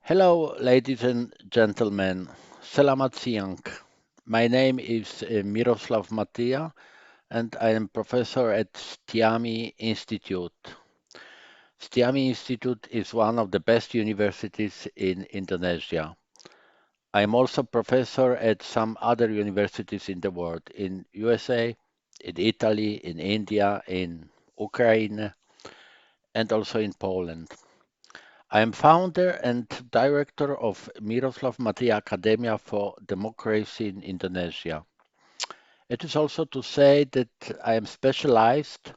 Hello, ladies and gentlemen. Selamat siang. My name is Miroslav Matia, and I am professor at STIAMI Institute. STIAMI Institute is one of the best universities in Indonesia. I am also professor at some other universities in the world, in USA, in Italy, in India, in Ukraine, and also in Poland. I am founder and director of Miroslav Matia Academia for Democracy in Indonesia. It is also to say that I am specialized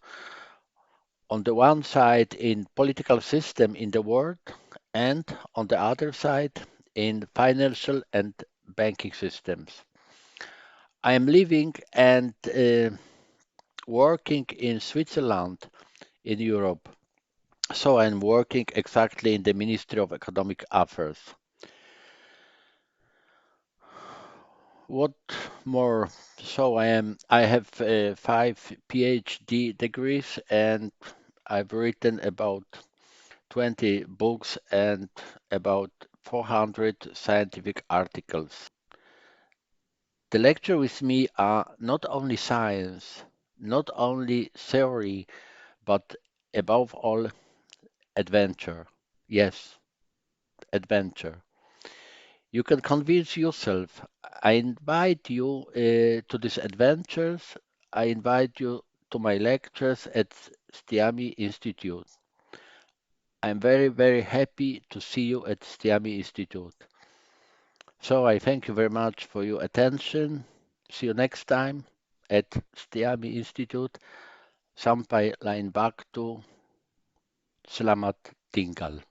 on the one side in political system in the world and on the other side in financial and banking systems. I am living and working in Switzerland in Europe. So I'm working exactly in the Ministry of Economic Affairs. What more? I have five PhD degrees and I've written about 20 books and about 400 scientific articles. The lecture with me are not only science, not only theory, but above all adventure. Yes, adventure. You can convince yourself. I invite you to these adventures. I invite you to my lectures at STIAMI Institute. I'm very, very happy to see you at STIAMI Institute. So I thank you very much for your attention. See you next time at STIAMI Institute. Sampai lain waktu. Selamat tinggal.